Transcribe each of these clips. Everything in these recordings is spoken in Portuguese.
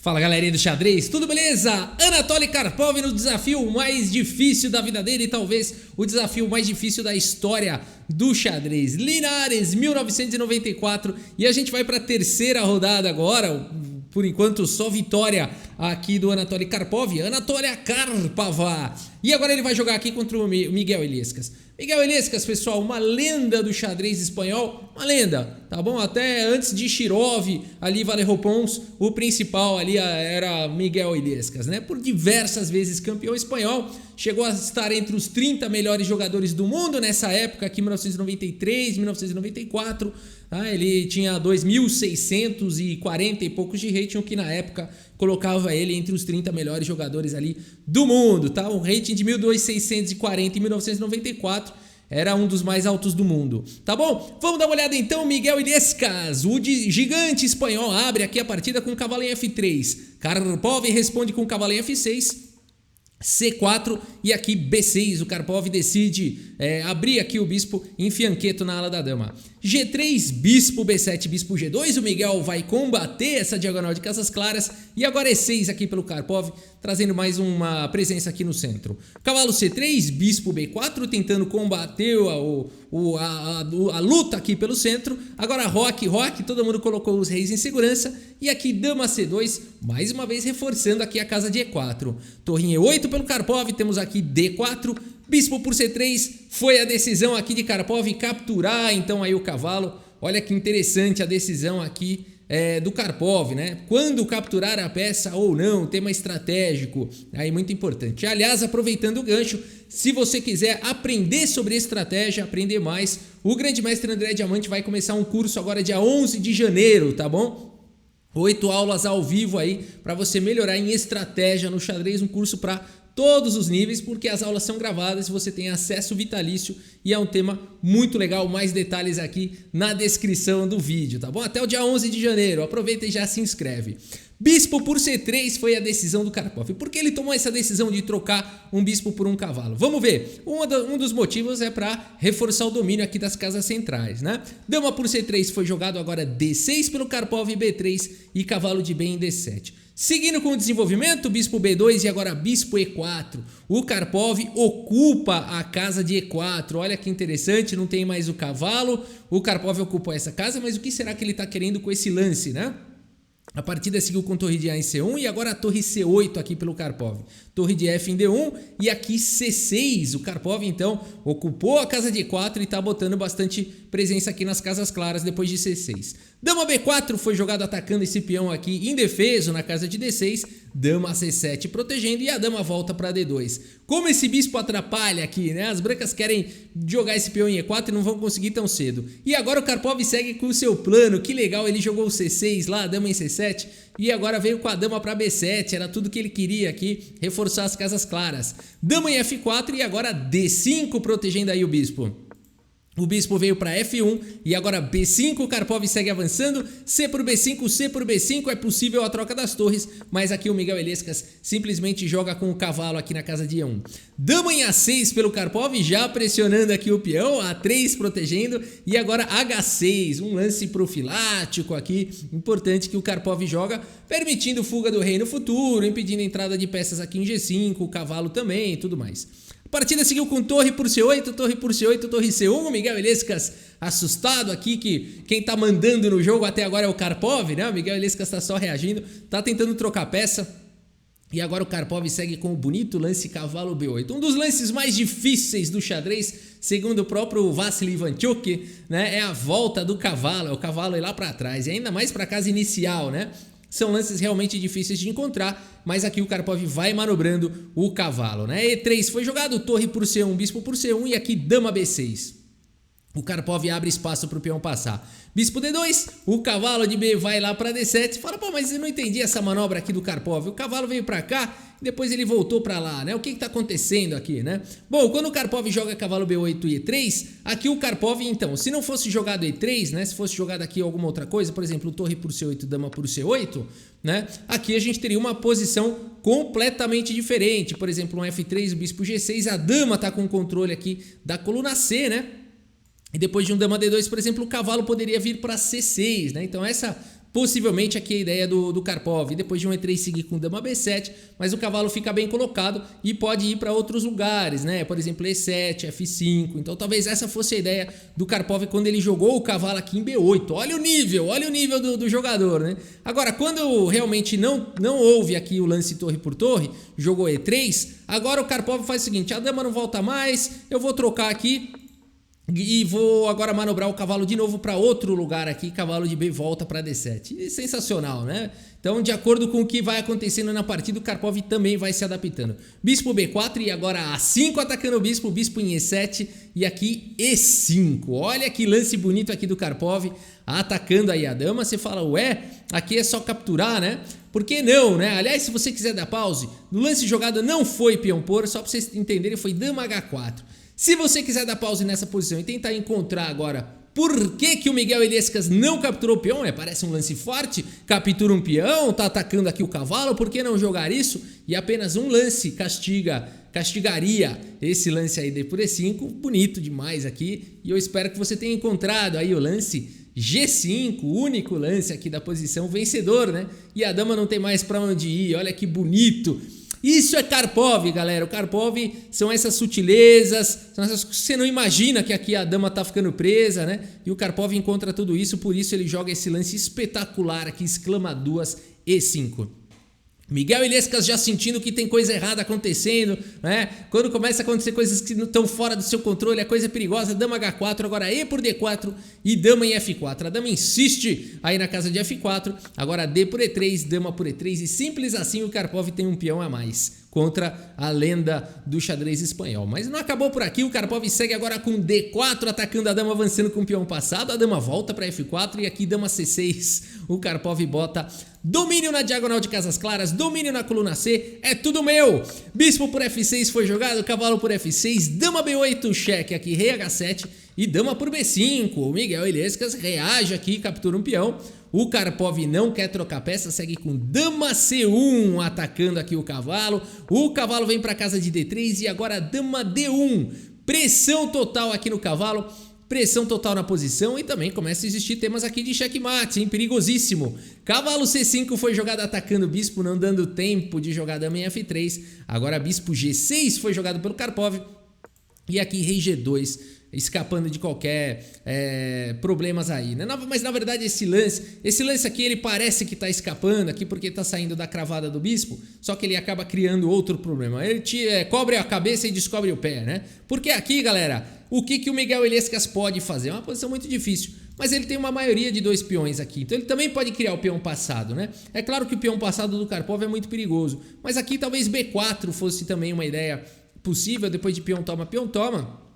Fala galerinha do xadrez, tudo beleza? Anatoly Karpov no desafio mais difícil da vida dele, talvez o desafio mais difícil da história do xadrez. Linares, 1994, e a gente vai para a terceira rodada agora. Por enquanto só vitória aqui do Anatoly Karpov, Anatolia Karpova. E agora ele vai jogar aqui contra o Miguel Illescas. Miguel Illescas, pessoal, uma lenda do xadrez espanhol, uma lenda, tá bom? Até antes de Shirov, ali Valerro Pons, o principal ali era Miguel Illescas, né? Por diversas vezes campeão espanhol, chegou a estar entre os 30 melhores jogadores do mundo nessa época, aqui em 1993, 1994, tá? Ele tinha 2.640 e poucos de rating, o que na época colocava ele entre os 30 melhores jogadores ali do mundo, tá? O rating de 1.640 em 1994 era um dos mais altos do mundo, tá bom? Vamos dar uma olhada então. Miguel Illescas, o gigante espanhol, abre aqui a partida com o cavalo em F3. Karpov responde com o cavalo em F6. C4 e aqui B6, o Karpov decide abrir aqui o bispo em fianqueto na ala da dama. G3, bispo B7, bispo G2, o Miguel vai combater essa diagonal de casas claras e agora E6 aqui pelo Karpov, trazendo mais uma presença aqui no centro. Cavalo C3, bispo B4, tentando combater a luta aqui pelo centro. Agora roque, todo mundo colocou os reis em segurança e aqui dama C2, mais uma vez reforçando aqui a casa de E4. Torre E8 pelo Karpov, temos aqui D4, bispo por C3, foi a decisão aqui de Karpov capturar então aí o cavalo. Olha que interessante a decisão aqui do Karpov, né? Quando capturar a peça ou não, tema estratégico, aí muito importante. Aliás, aproveitando o gancho, se você quiser aprender sobre estratégia, aprender mais, o grande mestre André Diamante vai começar um curso agora dia 11 de janeiro, tá bom? 8 aulas ao vivo aí para você melhorar em estratégia no xadrez, um curso para todos os níveis, porque as aulas são gravadas e você tem acesso vitalício e é um tema muito legal. Mais detalhes aqui na descrição do vídeo, tá bom? Até o dia 11 de janeiro, aproveita e já se inscreve. Bispo por C3 foi a decisão do Karpov. Por que ele tomou essa decisão de trocar um bispo por um cavalo? Vamos ver. Um dos motivos é para reforçar o domínio aqui das casas centrais, né? Dama por C3 foi jogado agora D6 pelo Karpov, B3 e cavalo de B em D7. Seguindo com o desenvolvimento, bispo B2 e agora bispo E4. O Karpov ocupa a casa de E4. Olha que interessante, não tem mais o cavalo. O Karpov ocupou essa casa, mas o que será que ele está querendo com esse lance, né? A partida seguiu com torre de A em C1 e agora a torre C8 aqui pelo Karpov. Torre de F em D1 e aqui C6. O Karpov então ocupou a casa de E4 e está botando bastante presença aqui nas casas claras depois de C6. Dama B4 foi jogado atacando esse peão aqui indefeso na casa de D6. Dama C7 protegendo e a dama volta para D2. Como esse bispo atrapalha aqui, né? As brancas querem jogar esse peão em E4 e não vão conseguir tão cedo. E agora o Karpov segue com o seu plano. Que legal, ele jogou o C6 lá, a dama em C7 e agora veio com a dama para B7. Era tudo que ele queria aqui, reforçar as casas claras. Dama em F4 e agora D5 protegendo aí o bispo. O bispo veio para F1 e agora B5, o Karpov segue avançando, C por B5, C por B5, é possível a troca das torres, mas aqui o Miguel Illescas simplesmente joga com o cavalo aqui na casa de E1. Dama em A6 pelo Karpov, já pressionando aqui o peão, A3 protegendo e agora H6, um lance profilático aqui, importante que o Karpov joga, permitindo fuga do rei no futuro, impedindo a entrada de peças aqui em G5, o cavalo também e tudo mais. A partida seguiu com torre por C8, torre por C8, torre C1. O Miguel Illescas assustado aqui que quem tá mandando no jogo até agora é o Karpov, né? O Miguel Illescas tá só reagindo, tá tentando trocar peça. E agora o Karpov segue com o bonito lance cavalo B8. Um dos lances mais difíceis do xadrez, segundo o próprio Vassily Ivanchuk, né? É a volta do cavalo, é o cavalo ir lá para trás. E ainda mais para a casa inicial, né? São lances realmente difíceis de encontrar, mas aqui o Karpov vai manobrando o cavalo, né? E3 foi jogado, torre por C1, bispo por C1 e aqui dama B6. O Karpov abre espaço para o peão passar. Bispo D2, o cavalo de B vai lá para D7. Fala, pô, mas eu não entendi essa manobra aqui do Karpov. O cavalo veio para cá e depois ele voltou para lá, né? O que está acontecendo aqui, né? Bom, quando o Karpov joga cavalo B8 e E3, aqui o Karpov, então, se não fosse jogado E3, né? Se fosse jogado aqui alguma outra coisa, por exemplo, torre por C8, dama por C8, né? Aqui a gente teria uma posição completamente diferente. Por exemplo, um F3, o bispo G6, a dama está com o controle aqui da coluna C, né? E depois de um dama D2, por exemplo, o cavalo poderia vir para C6, né? Então essa possivelmente aqui a ideia do Karpov, depois de um E3 seguir com dama B7, mas o cavalo fica bem colocado e pode ir para outros lugares, né? Por exemplo, E7, F5, então talvez essa fosse a ideia do Karpov quando ele jogou o cavalo aqui em B8. Olha o nível do jogador, né? Agora, quando realmente não houve aqui o lance torre por torre, jogou E3, agora o Karpov faz o seguinte, a dama não volta mais, eu vou trocar aqui e vou agora manobrar o cavalo de novo para outro lugar aqui, cavalo de B volta para D7. E sensacional, né? Então, de acordo com o que vai acontecendo na partida, o Karpov também vai se adaptando. Bispo B4 e agora A5 atacando o bispo em E7 e aqui E5. Olha que lance bonito aqui do Karpov atacando aí a dama. Você fala, ué, aqui é só capturar, né? Por que não, né? Aliás, se você quiser dar pause, no lance jogado não foi peão por, só para vocês entenderem, foi dama H4. Se você quiser dar pause nessa posição e tentar encontrar agora por que o Miguel Illescas não capturou o peão, né? Parece um lance forte, captura um peão, tá atacando aqui o cavalo, por que não jogar isso? E apenas um lance castigaria esse lance aí D por E5, bonito demais aqui. E eu espero que você tenha encontrado aí o lance G5, o único lance aqui da posição vencedor, né? E a dama não tem mais pra onde ir, olha que bonito. Isso é Karpov, galera. O Karpov são essas sutilezas, são essas que você não imagina que aqui a dama tá ficando presa, né? E o Karpov encontra tudo isso, por isso ele joga esse lance espetacular aqui, exclama duas E5. Miguel Illescas já sentindo que tem coisa errada acontecendo, né? Quando começa a acontecer coisas que não estão fora do seu controle, a coisa é perigosa. Dama H4, agora E por D4 e dama em F4. A dama insiste aí na casa de F4, agora D por E3, dama por E3 e simples assim o Karpov tem um peão a mais contra a lenda do xadrez espanhol. Mas não acabou por aqui, o Karpov segue agora com D4, atacando a dama, avançando com o peão passado, a dama volta para F4 e aqui dama C6, o Karpov bota domínio na diagonal de casas claras, domínio na coluna C, é tudo meu. Bispo por F6 foi jogado, cavalo por F6, dama B8, cheque aqui, rei H7 e dama por B5. O Miguel Illescas reage aqui, captura um peão. O Karpov não quer trocar peça, segue com dama C1, atacando aqui o cavalo. O cavalo vem para casa de D3 e agora dama D1. Pressão total aqui no cavalo. Pressão total na posição e também começa a existir temas aqui de checkmate, hein? Perigosíssimo. Cavalo C5 foi jogado atacando o bispo, não dando tempo de jogar dama em F3. Agora bispo G6 foi jogado pelo Karpov. E aqui rei G2, escapando de qualquer problemas aí, né? Mas na verdade esse lance aqui ele parece que tá escapando aqui porque tá saindo da cravada do bispo, só que ele acaba criando outro problema. Ele cobre a cabeça e descobre o pé, né? Porque aqui, galera, o que o Miguel Illescas pode fazer? É uma posição muito difícil, mas ele tem uma maioria de 2 peões aqui, então ele também pode criar o peão passado, né? É claro que o peão passado do Karpov é muito perigoso, mas aqui talvez B4 fosse também uma ideia possível, depois de peão toma.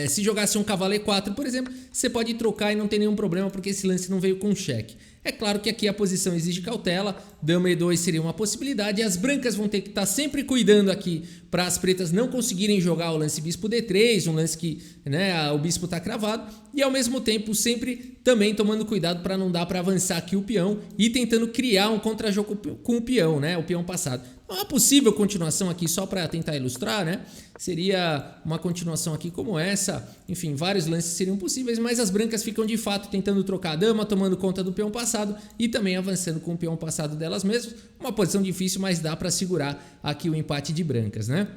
Se jogasse um cavalo E4, por exemplo, você pode trocar e não tem nenhum problema porque esse lance não veio com cheque. É claro que aqui a posição exige cautela, dama E2 seria uma possibilidade e as brancas vão ter que estar sempre cuidando aqui para as pretas não conseguirem jogar o lance bispo D3, um lance que, né, o bispo está cravado, e ao mesmo tempo sempre também tomando cuidado para não dar para avançar aqui o peão e tentando criar um contra-jogo com o peão, né, o peão passado. Uma possível continuação aqui, só para tentar ilustrar, né? Seria uma continuação aqui como essa. Enfim, vários lances seriam possíveis, mas as brancas ficam de fato tentando trocar a dama, tomando conta do peão passado e também avançando com o peão passado delas mesmas. Uma posição difícil, mas dá para segurar aqui o empate de brancas, né?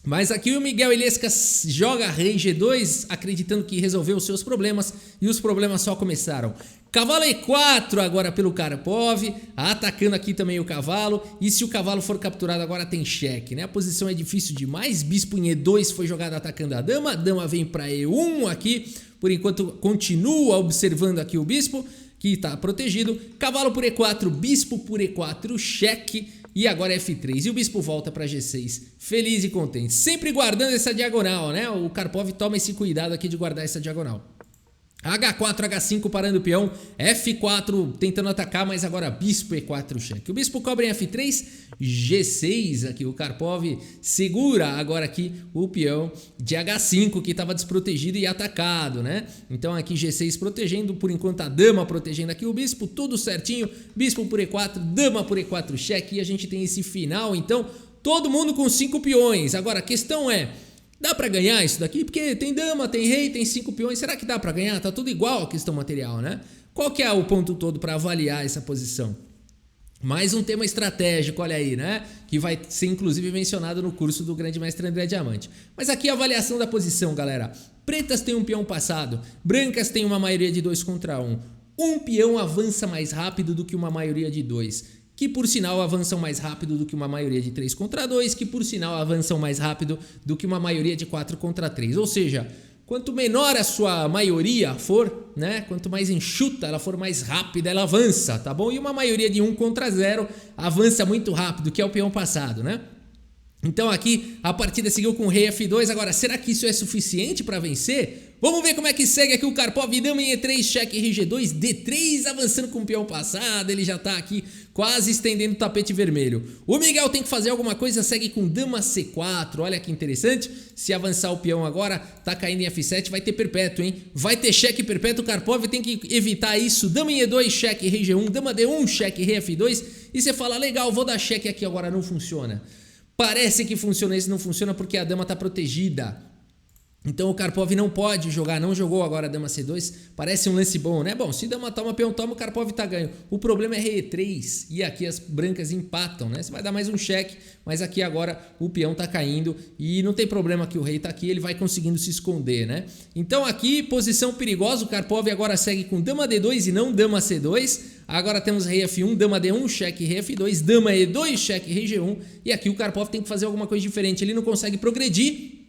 Mas aqui o Miguel Illescas joga rei G2, acreditando que resolveu os seus problemas, e os problemas só começaram. Cavalo E4 agora pelo Karpov, atacando aqui também o cavalo, e se o cavalo for capturado agora tem cheque, né? A posição é difícil demais, bispo em E2 foi jogado atacando a dama vem para E1 aqui, por enquanto continua observando aqui o bispo, que está protegido, cavalo por E4, bispo por E4, cheque, e agora F3, e o bispo volta para G6, feliz e contente, sempre guardando essa diagonal, né? O Karpov toma esse cuidado aqui de guardar essa diagonal. H4, H5 parando o peão, F4 tentando atacar, mas agora bispo E4 cheque. O bispo cobre em F3, G6 aqui, o Karpov segura agora aqui o peão de H5 que estava desprotegido e atacado, né? Então aqui G6 protegendo, por enquanto a dama protegendo aqui o bispo, tudo certinho, bispo por E4, dama por E4 cheque, e a gente tem esse final, então todo mundo com 5 peões. Agora a questão é, dá pra ganhar isso daqui? Porque tem dama, tem rei, tem 5 peões. Será que dá pra ganhar? Tá tudo igual a questão material, né? Qual que é o ponto todo para avaliar essa posição? Mais um tema estratégico, olha aí, né? Que vai ser inclusive mencionado no curso do Grande Mestre André Diamante. Mas aqui a avaliação da posição, galera. Pretas têm um peão passado, brancas têm uma maioria de 2 contra 1. Um peão avança mais rápido do que uma maioria de 2. Que por sinal avançam mais rápido do que uma maioria de 3 contra 2, que por sinal avançam mais rápido do que uma maioria de 4 contra 3. Ou seja, quanto menor a sua maioria for, né? Quanto mais enxuta ela for, mais rápida ela avança, tá bom? E uma maioria de 1 contra 0 avança muito rápido, que é o peão passado, né? Então aqui a partida seguiu com rei F2. Agora, será que isso é suficiente para vencer? Vamos ver como é que segue aqui o Karpov. Dama em E3, cheque rei G2, D3 avançando com o peão passado. Ele já tá aqui quase estendendo o tapete vermelho. O Miguel tem que fazer alguma coisa, segue com dama C4. Olha que interessante. Se avançar o peão agora, tá caindo em F7, vai ter perpétuo, hein? Vai ter cheque perpétuo. O Karpov tem que evitar isso. Dama em E2, cheque rei G1, dama D1, cheque rei F2. E você fala, legal, vou dar cheque aqui agora, não funciona. Parece que funciona, isso não funciona porque a dama está protegida. Então o Karpov não pode jogar, não jogou agora a dama C2. Parece um lance bom, né? Bom, se dama toma, peão toma, o Karpov tá ganho. O problema é rei E3 e aqui as brancas empatam, né? Você vai dar mais um cheque, mas aqui agora o peão tá caindo e não tem problema que o rei tá aqui, ele vai conseguindo se esconder, né? Então aqui, posição perigosa, o Karpov agora segue com dama D2 e não dama C2. Agora temos rei F1, dama D1, cheque rei F2, dama E2, cheque rei G1. E aqui o Karpov tem que fazer alguma coisa diferente, ele não consegue progredir.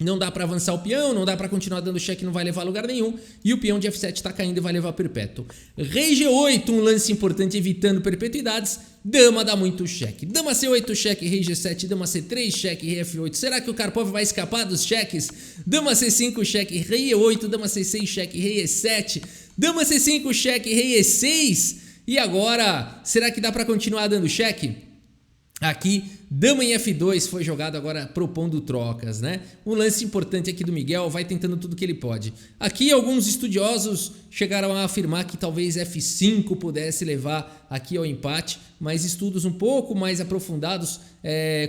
Não dá para avançar o peão, não dá para continuar dando cheque, não vai levar a lugar nenhum. E o peão de F7 está caindo e vai levar perpétuo. Rei G8, um lance importante evitando perpetuidades. Dama dá muito cheque. Dama C8, cheque, rei G7, dama C3, cheque, rei F8. Será que o Karpov vai escapar dos cheques? Dama C5, cheque, rei E8, dama C6, cheque, rei E7. Dama C5, cheque, rei E6. E agora, será que dá para continuar dando cheque? Aqui, dama em F2 foi jogado agora propondo trocas, né? Um lance importante aqui do Miguel, vai tentando tudo que ele pode. Aqui alguns estudiosos chegaram a afirmar que talvez F5 pudesse levar aqui ao empate, mas estudos um pouco mais aprofundados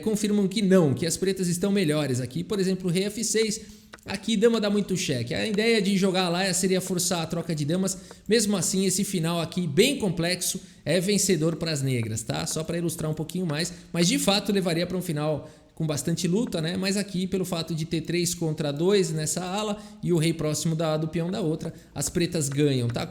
confirmam que não, que as pretas estão melhores aqui. Por exemplo, rei F6, aqui dama dá muito cheque. A ideia de jogar lá seria forçar a troca de damas. Mesmo assim, esse final aqui bem complexo é vencedor para as negras, tá? Só para ilustrar um pouquinho mais, mas de fato levaria para um final com bastante luta, né? Mas aqui, pelo fato de ter 3 contra 2 nessa ala e o rei próximo do peão da outra, as pretas ganham, tá?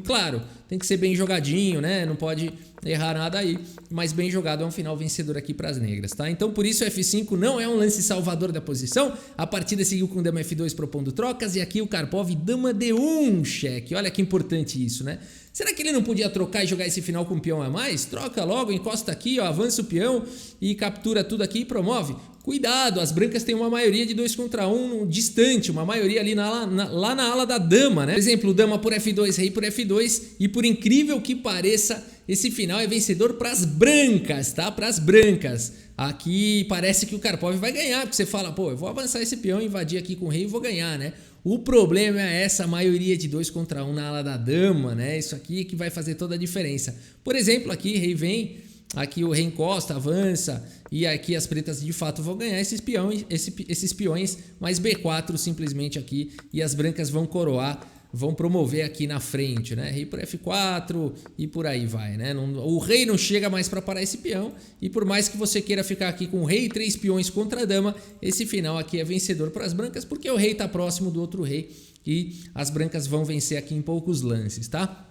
Claro, tem que ser bem jogadinho, né? Não pode errar nada aí, mas bem jogado é um final vencedor aqui para as negras, tá? Então por isso o F5 não é um lance salvador da posição. A partida seguiu com dama F2 propondo trocas e aqui o Karpov dama D1 cheque. Olha que importante isso, né? Será que ele não podia trocar e jogar esse final com um peão a mais? Troca logo, encosta aqui, ó, avança o peão e captura tudo aqui e promove. Cuidado, as brancas têm uma maioria de 2 contra 1 distante, uma maioria ali lá na ala da dama, né? Por exemplo, dama por F2, rei por F2 e por incrível que pareça, esse final é vencedor para as brancas, tá? Para as brancas. Aqui parece que o Karpov vai ganhar, porque você fala, pô, eu vou avançar esse peão, invadir aqui com o rei e vou ganhar, né? O problema é essa maioria de 2 contra 1 na ala da dama, né? Isso aqui que vai fazer toda a diferença. Por exemplo, aqui rei vem, aqui o rei encosta, avança e aqui as pretas de fato vão ganhar esses peões, mas B4 simplesmente aqui e as brancas vão coroar, vão promover aqui na frente, né? Rei por F4 e por aí vai, né? O rei não chega mais para parar esse peão e por mais que você queira ficar aqui com o rei e 3 peões contra a dama, esse final aqui é vencedor para as brancas porque o rei está próximo do outro rei e as brancas vão vencer aqui em poucos lances, tá?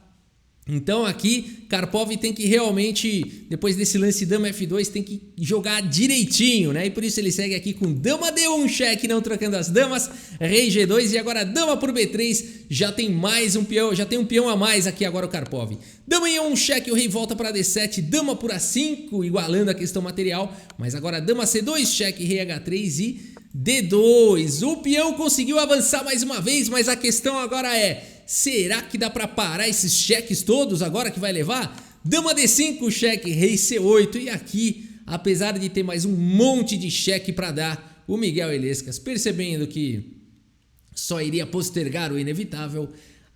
Então aqui Karpov tem que realmente, depois desse lance dama F2, tem que jogar direitinho, né? E por isso ele segue aqui com dama D1 cheque, não trocando as damas, rei G2 e agora dama por B3, já tem mais um peão, já tem um peão a mais aqui agora o Karpov. Dama em E1 cheque, o rei volta para D7, dama por A5, igualando a questão material, mas agora dama C2 cheque, rei H3 e D2. O peão conseguiu avançar mais uma vez, mas a questão agora é: será que dá para parar esses cheques todos agora que vai levar? Dama D5, cheque, rei C8 e aqui, apesar de ter mais um monte de cheque para dar, o Miguel Illescas, percebendo que só iria postergar o inevitável,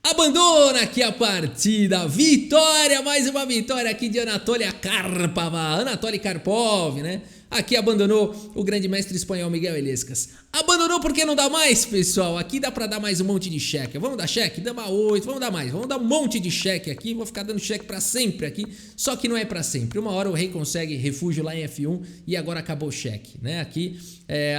abandona aqui a partida. Vitória, mais uma vitória aqui de Anatoly Karpov, né? Aqui abandonou o grande mestre espanhol Miguel Illescas. Abandonou porque não dá mais, pessoal. Aqui dá pra dar mais um monte de cheque. Vamos dar cheque? Dama 8, vamos dar mais. Vamos dar um monte de cheque aqui. Vou ficar dando cheque pra sempre aqui. Só que não é pra sempre. Uma hora o rei consegue refúgio lá em F1 e agora acabou o cheque, né? Aqui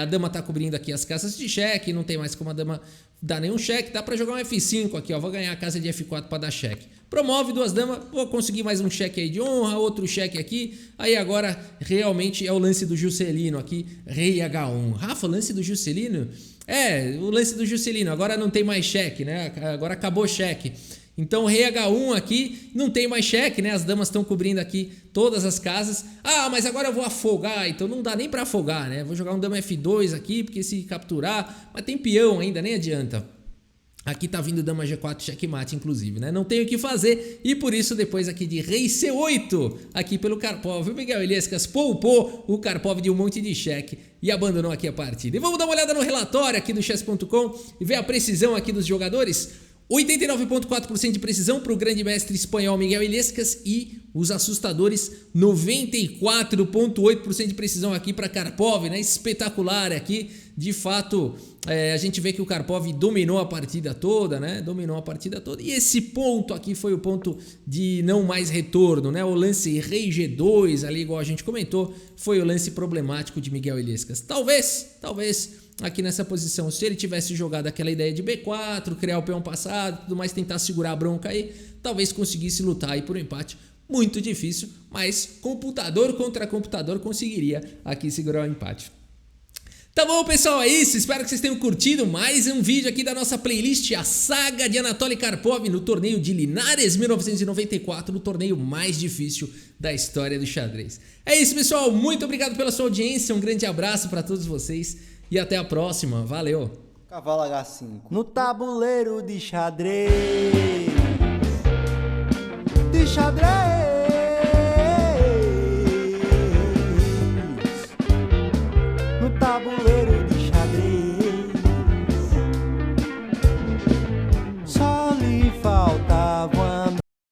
a dama tá cobrindo aqui as casas de cheque. Não tem mais como a dama dar nenhum cheque. Dá pra jogar um F5 aqui, ó. Vou ganhar a casa de F4 pra dar cheque. Promove 2 damas, vou conseguir mais um cheque aí de honra, outro cheque aqui. Aí agora realmente é o lance do Juscelino aqui, rei H1. Rafa, lance do Juscelino? É, o lance do Juscelino, agora não tem mais cheque, né? Agora acabou o cheque. Então rei H1 aqui, não tem mais cheque, né? As damas estão cobrindo aqui todas as casas. Ah, mas agora eu vou afogar, então não dá nem pra afogar, né? Vou jogar um dama F2 aqui, porque se capturar... Mas tem peão ainda, nem adianta. Aqui tá vindo dama G4 checkmate, inclusive, né? Não tenho o que fazer e por isso depois aqui de rei C8, aqui pelo Karpov, o Miguel Illescas poupou o Karpov de um monte de cheque e abandonou aqui a partida. E vamos dar uma olhada no relatório aqui do chess.com e ver a precisão aqui dos jogadores. 89,4% de precisão para o grande mestre espanhol Miguel Illescas e os assustadores 94,8% de precisão aqui para Karpov, né? Espetacular aqui, de fato, a gente vê que o Karpov dominou a partida toda, né? Dominou a partida toda e esse ponto aqui foi o ponto de não mais retorno, né? O lance rei G2 ali, igual a gente comentou, foi o lance problemático de Miguel Illescas. Talvez aqui nessa posição, se ele tivesse jogado aquela ideia de B4, criar o peão passado, tudo mais, tentar segurar a bronca aí, talvez conseguisse lutar aí por um empate. Muito difícil, mas computador contra computador conseguiria aqui segurar o empate. Tá bom, pessoal, é isso. Espero que vocês tenham curtido mais um vídeo aqui da nossa playlist, a saga de Anatoly Karpov no torneio de Linares 1994, no torneio mais difícil da história do xadrez. É isso, pessoal. Muito obrigado pela sua audiência. Um grande abraço para todos vocês e até a próxima. Valeu! Cavalo H5 no tabuleiro de xadrez. De xadrez.